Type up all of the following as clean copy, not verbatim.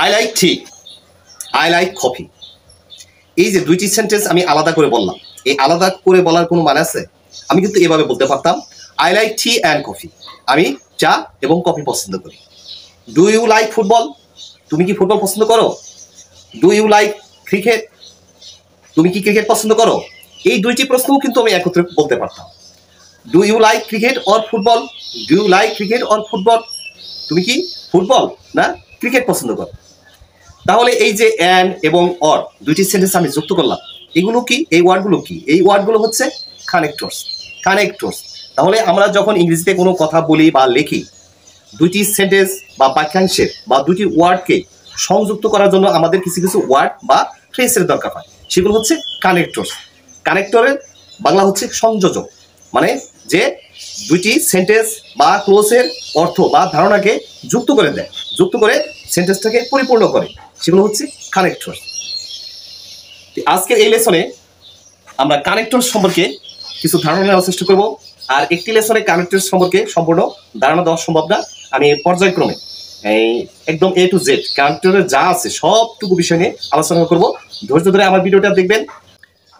I like T, I like coffee. এই যে দুইটি সেন্টেন্স আমি আলাদা করে বললাম, এই আলাদা করে বলার কোনো মানে আছে? আমি কিন্তু এভাবে বলতে পারতাম, I like tea and coffee. আমি চা এবং কফি পছন্দ করি। Do you like football? তুমি কি ফুটবল পছন্দ করো? Do you like cricket? তুমি কি ক্রিকেট পছন্দ করো? এই দুইটি প্রশ্নও কিন্তু আমি একত্রে বলতে পারতাম। Do you like cricket or football? Do you like cricket or football? তুমি কি ফুটবল না ক্রিকেট পছন্দ করো? তাহলে এই যে অ্যান্ড এবং অর দুইটি সেন্টেন্স আমি যুক্ত করলাম, এগুলো কি? এই ওয়ার্ডগুলো কি? এই ওয়ার্ডগুলো হচ্ছে কানেক্টরস। কানেক্টরস। তাহলে আমরা যখন ইংরেজিতে কোনো কথা বলি বা লিখি, দুইটি সেন্টেন্স বা বাক্যাংশের বা দুইটি ওয়ার্ডকে সংযুক্ত করার জন্য আমাদের কিছু কিছু ওয়ার্ড বা ফ্রেজের দরকার হয়, সেগুলো হচ্ছে কানেক্টরস। কানেক্টরের বাংলা হচ্ছে সংযোজক, মানে যে দুইটি সেন্টেন্স বা ক্লোজের অর্থ বা ধারণাকে যুক্ত করে দেয়, যুক্ত করে সেন্টেন্সটাকে পরিপূর্ণ করে, সেগুলো হচ্ছে কানেক্টর। আজকের এই লেসনে আমরা কানেক্টর সম্পর্কে কিছু ধারণা নেওয়ার চেষ্টা করব। আর একটি লেসনে কানেক্টর সম্পর্কে সম্পূর্ণ ধারণা দেওয়া সম্ভব না, আমি পর্যায়ক্রমে একদম এ টু জেড কানেক্টরের যা আছে সবটুকু বিষয় নিয়ে আলোচনা করব। ধৈর্য ধরে আমার ভিডিওটা দেখবেন।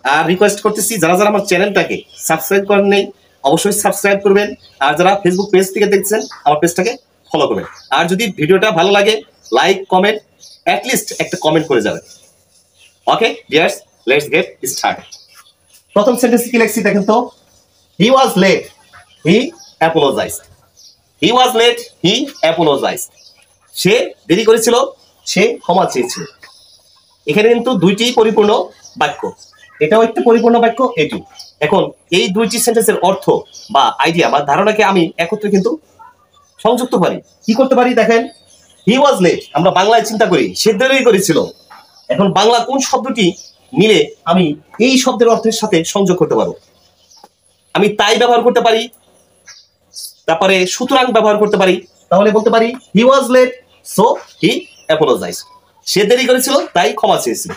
আর রিকোয়েস্ট করতেছি, যারা যারা আমার চ্যানেলটাকে সাবস্ক্রাইব করেন নেই অবশ্যই সাবস্ক্রাইব করবেন। আর যারা ফেসবুক পেজ থেকে দেখছেন আমার পেজটাকে ফলো করবেন। আর যদি ভিডিওটা ভালো লাগে লাইক কমেন্ট, অ্যাটলিস্ট একটা কমেন্ট করে যাবেন। Okay dears, let's get start. প্রথম সেন্টেন্স কি লিখছি দেখেন তো, he was late he apologised. He was late he apologised. সে দেরি করেছিল, সে ক্ষমা চেয়েছিল। এখানে কিন্তু দুইটি পরিপূর্ণ বাক্য, এটাও একটা পরিপূর্ণ বাক্য, এটি। এখন এই দুইটি সেন্টেন্সের অর্থ বা আইডিয়া বা ধারণাকে আমি একত্রে কিন্তু সংযুক্ত পারি। কি করতে পারি দেখেন, হি ওয়াজ লেট আমরা বাংলায় চিন্তা করি সে দেরি করেছিল। এখন বাংলা কোন শব্দটি মিলে আমি এই শব্দের অর্থের সাথে সংযোগ করতে পারবো? আমি তাই ব্যবহার করতে পারি, তারপরে সুতরাং ব্যবহার করতে পারি। তাহলে বলতে পারি he was late so he apologised. সে দেরি করেছিল তাই ক্ষমা চেয়েছিল।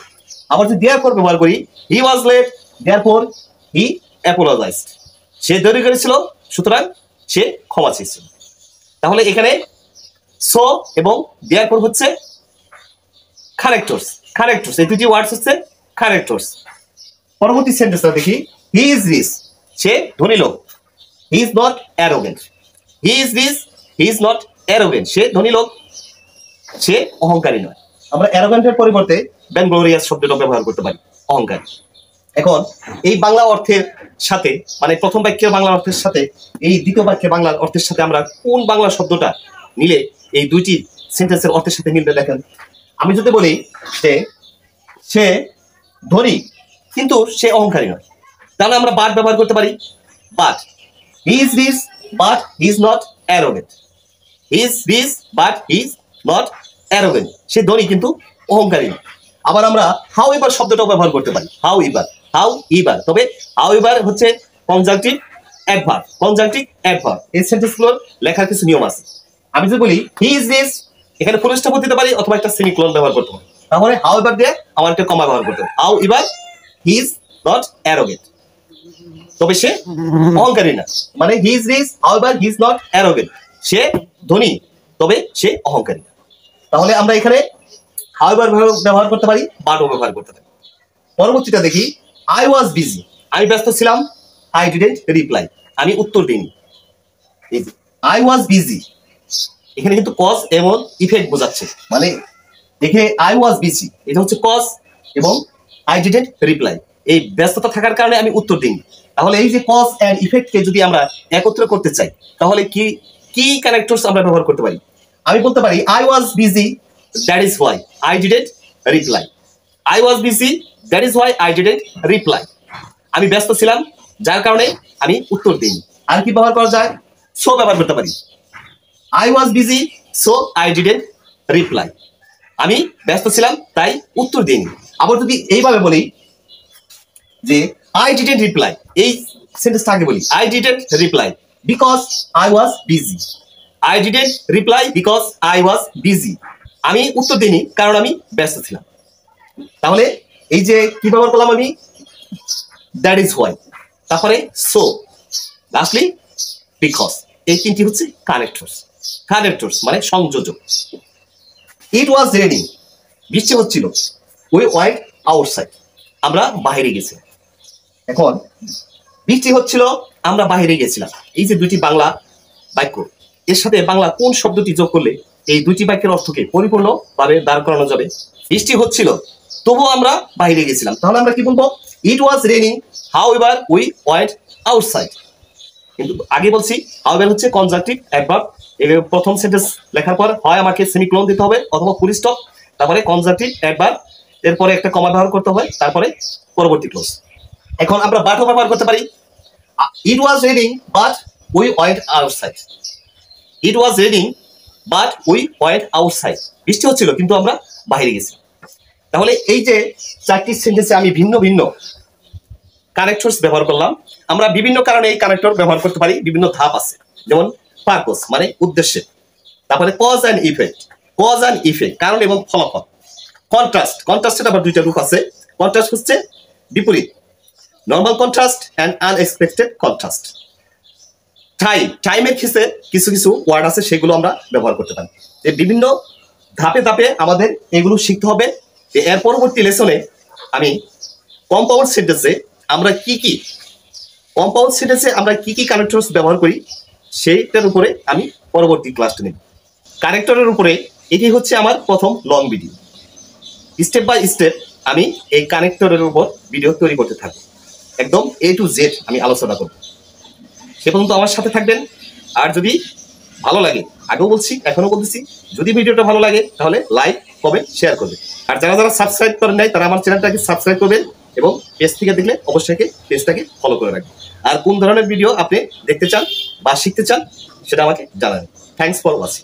আবার যদি দেয়ারফর ব্যবহার করি, he was late therefore he apologised. সে দেরি করেছিল সুতরাং সে ক্ষমা চেয়েছিল। তাহলে এখানে সো এবং দেয়ারফর হচ্ছে কানেক্টরস। কানেক্টরস এই দুটি ওয়ার্ডস হচ্ছে কানেক্টরস। পরবর্তী সেন্টেন্সটা দেখি, হি ইজ রিচ সে ধনী লোক। He is not arrogant. He is rich he is not arrogant. সে ধনী লোক, সে অহংকারী নয়। আমরা অ্যারোগেন্টের পরিবর্তে ভ্যানগ্লোরিয়াস শব্দটা ব্যবহার করতে পারি, অহংকারী। এখন এই বাংলা অর্থের সাথে মানে প্রথম বাক্যের বাংলা অর্থের সাথে এই দ্বিতীয় বাক্যের বাংলা অর্থের সাথে আমরা কোন বাংলা শব্দটা নিলে এই দুইটি সেন্টেন্সের অর্থের সাথে মিলবে দেখেন। আমি যদি বলি সে ধনী কিন্তু সে অহংকারী নয়, তাহলে আমরা বাট ব্যবহার করতে পারি। But he is rich but he is not arrogant. He is rich but he is not arrogant. সে ধনী কিন্তু অহংকারী নয়। আবার আমরা হাউ এভার শব্দটাও ব্যবহার করতে পারি, হাউ এভার। হাউ এভার, তবে হাউ এভার হচ্ছে কনজাংটিভ অ্যাডভার্ব। কনজাংটিভ অ্যাডভার্ব এই সেন্টেন্সগুলোর লেখার কিছু নিয়ম আছে। আমি যদি বলি হি ইজ রিচ, এখানে ফুল স্টপ দিতে পারি অথবা একটা সেমিকোলন ব্যবহার করতে পারি। তাহলে হাউ এভার দিয়ে আমার একটা কমা ব্যবহার করতে হবে। However he is not arrogant, তবে সে অহংকারী না। মানে he is rich however he is not arrogant. সে ধনী তবে সে অহংকারী না। তাহলে আমরা এখানে হাউ এভার ব্যবহার করতে পারি, বাটও ব্যবহার করতে পারি। পরবর্তীটা দেখি, আই ওয়াজ বিজি আমি ব্যস্ত ছিলাম। আই ডিডন্ট রিপ্লাই আমি উত্তর দিইনি। আই ওয়াজ বিজি এখানে কিন্তু কজ এবং ইফেক্ট বোঝাচ্ছে। মানে দেখে আই ওয়াজ বিজি এটা হচ্ছে কজ এবং আই ডিডন্ট রিপ্লাই এই ব্যস্ততা থাকার কারণে আমি উত্তর দিইনি। তাহলে এই যে কজ এন্ড ইফেক্টকে যদি আমরা একত্র করতে চাই তাহলে কি কি কানেক্টরস আমরা ব্যবহার করতে পারি? আমি বলতে পারি I was busy that is why I didn't reply. I was busy that is why I didn't reply. আমি ব্যস্ত ছিলাম যার কারণে আমি উত্তর দিইনি। আর কি ব্যবহার করা যায়? সো ব্যবহার করতে পারি। I was busy so I didn't reply আমি ব্যস্ত ছিলাম তাই উত্তর দিইনি। আবার যদি এইভাবে বলি যে I didn't reply এই সেন্টেন্সটা আগে বলি I didn't reply because I was busy. I didn't reply because I was busy আমি উত্তর দিইনি কারণ আমি ব্যস্ত ছিলাম। তাহলে এই যে কি ব্যবহার করলাম আমি, that is why, তারপরে so, lastly because, এই তিনটি হচ্ছে কানেক্টরস। কানেক্টরস মানে সংযোজক। ইট ওয়াজ রেনিং, বৃষ্টি হচ্ছিল। উই ওয়েন্ট আউটসাইড, আমরা বাইরে গেছি। এখন বৃষ্টি হচ্ছিল, আমরা বাইরে গেছিলাম। এই যে দুইটি বাংলা বাক্য, এর সাথে বাংলা কোন শব্দটি যোগ করলে এই দুইটি বাক্যের অর্থকে পরিপূর্ণভাবে দাঁড় করানো যাবে? বৃষ্টি হচ্ছিল তবুও আমরা বাইরে গেছিলাম, তাহলে আমরা কি বলবো? It was raining however we went outside. কিন্তু আগে বলছি হাউএভার হচ্ছে কনজাংটিভ অ্যাডভার্ব। এই প্রথম সেন্টেন্স লেখার পর হয় আমাকে সেমিকোলন দিতে হবে অথবা ফুল স্টপ, তারপরে কনজাংটিভ অ্যাডভার্ব, এরপরে একটা কমা ব্যবহার করতে হয়, তারপরে পরবর্তী ক্লোজ। এখন আমরা বাটও ব্যবহার করতে পারি। It was raining but we went outside. It was raining but we went outside, বৃষ্টি হচ্ছিল কিন্তু আমরা বাইরে গেছি। তাহলে এই যে চারটি সেন্টেন্সে আমি ভিন্ন ভিন্ন কানেক্টরস ব্যবহার করলাম। আমরা বিভিন্ন কারণে এই কানেক্টর ব্যবহার করতে পারি, বিভিন্ন ধাপ আছে। যেমন পারপোজ মানে উদ্দেশ্যে, তারপরে cause and effect, cause and effect কারণ এবং ফলাফল। কন্ট্রাস্ট, কন্ট্রাস্টের আবার দুইটা রূপ আছে। কন্ট্রাস্ট হচ্ছে বিপরীত, normal contrast and unexpected contrast. Time, টাইমের ক্ষেত্রে কিছু কিছু ওয়ার্ড আছে, সেগুলো আমরা ব্যবহার করতে পারি। যে বিভিন্ন ধাপে ধাপে আমাদের এগুলো শিখতে হবে। এর পরবর্তী লেসনে আমি কম্পাউন্ড সেন্টেন্সে আমরা কি কানেক্টরস ব্যবহার করি সেইটার উপরে আমি পরবর্তী ক্লাসটা নেব। কানেক্টরের উপরে এটি হচ্ছে আমার প্রথম long video. Step by step আমি এই কানেক্টরের উপর ভিডিও তৈরি করতে থাকবো, একদম A to Z আমি আলোচনা করব। সে পর্যন্ত আমার সাথে থাকবেন। আর যদি ভালো লাগে, আগেও বলছি এখনো বলতেছি, যদি ভিডিওটা ভালো লাগে তাহলে লাইক কমেন্ট শেয়ার করবেন। আর যারা যারা সাবস্ক্রাইব করেন নাই তারা আমার চ্যানেলটাকে সাবস্ক্রাইব করবেন এবং পেজ থেকে দেখলে অবশ্যই পেজটাকে ফলো করে রাখবেন। আর কোন ধরনের ভিডিও আপনি দেখতে চান বা শিখতে চান সেটা আমাকে জানাবেন। Thanks for watching.